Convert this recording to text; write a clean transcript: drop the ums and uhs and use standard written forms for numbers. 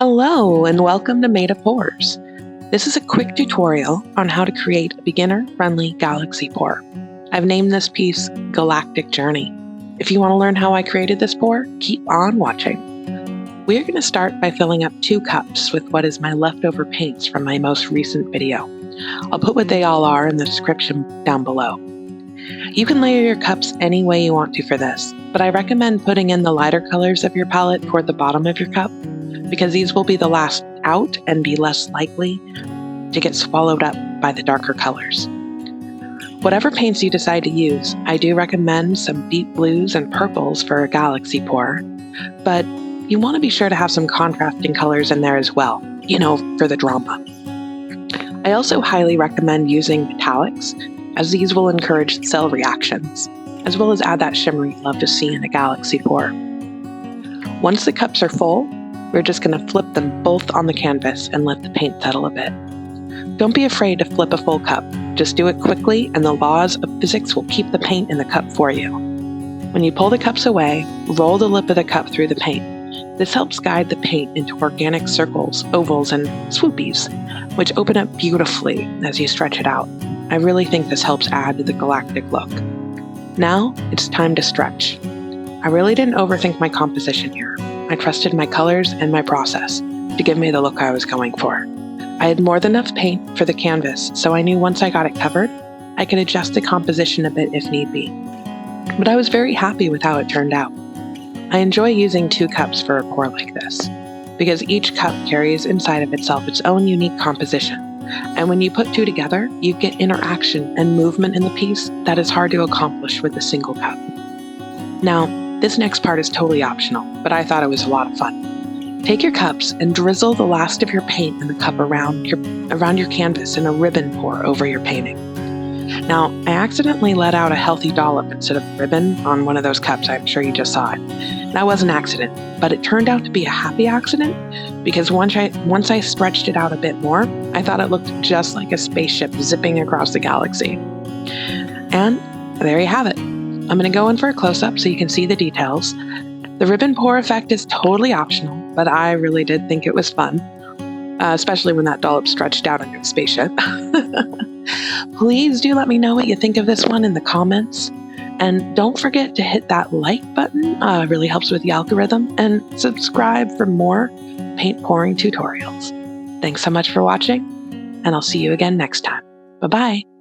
Hello and welcome to Made of Pores. This is a quick tutorial on how to create a beginner-friendly galaxy pour. I've named this piece Galactic Journey. If you want to learn how I created this pour, keep on watching. We are going to start by filling up 2 cups with what is my leftover paints from my most recent video. I'll put what they all are in the description down below. You can layer your cups any way you want to for this, but I recommend putting in the lighter colors of your palette toward the bottom of your cup, because these will be the last out and be less likely to get swallowed up by the darker colors. Whatever paints you decide to use, I do recommend some deep blues and purples for a galaxy pour, but you want to be sure to have some contrasting colors in there as well, for the drama. I also highly recommend using metallics, as these will encourage cell reactions, as well as add that shimmer you love to see in a galaxy pour. Once the cups are full, we're just going to flip them both on the canvas and let the paint settle a bit. Don't be afraid to flip a full cup. Just do it quickly and the laws of physics will keep the paint in the cup for you. When you pull the cups away, roll the lip of the cup through the paint. This helps guide the paint into organic circles, ovals, and swoopies, which open up beautifully as you stretch it out. I really think this helps add to the galactic look. Now, it's time to stretch. I really didn't overthink my composition here. I trusted my colors and my process to give me the look I was going for. I had more than enough paint for the canvas, so I knew once I got it covered, I could adjust the composition a bit if need be. But I was very happy with how it turned out. I enjoy using 2 cups for a pour like this, because each cup carries inside of itself its own unique composition. And when you put 2 together, you get interaction and movement in the piece that is hard to accomplish with a single cup. Now, this next part is totally optional, but I thought it was a lot of fun. Take your cups and drizzle the last of your paint in the cup around your canvas in a ribbon pour over your painting. Now, I accidentally let out a healthy dollop instead of a ribbon on one of those cups. I'm sure you just saw it. That was an accident, but it turned out to be a happy accident because once I stretched it out a bit more, I thought it looked just like a spaceship zipping across the galaxy. And there you have it. I'm going to go in for a close-up so you can see the details. The ribbon pour effect is totally optional, but I really did think it was fun, especially when that dollop stretched out into a spaceship. Please do let me know what you think of this one in the comments. And don't forget to hit that like button, it really helps with the algorithm, and subscribe for more paint pouring tutorials. Thanks so much for watching, and I'll see you again next time. Bye-bye.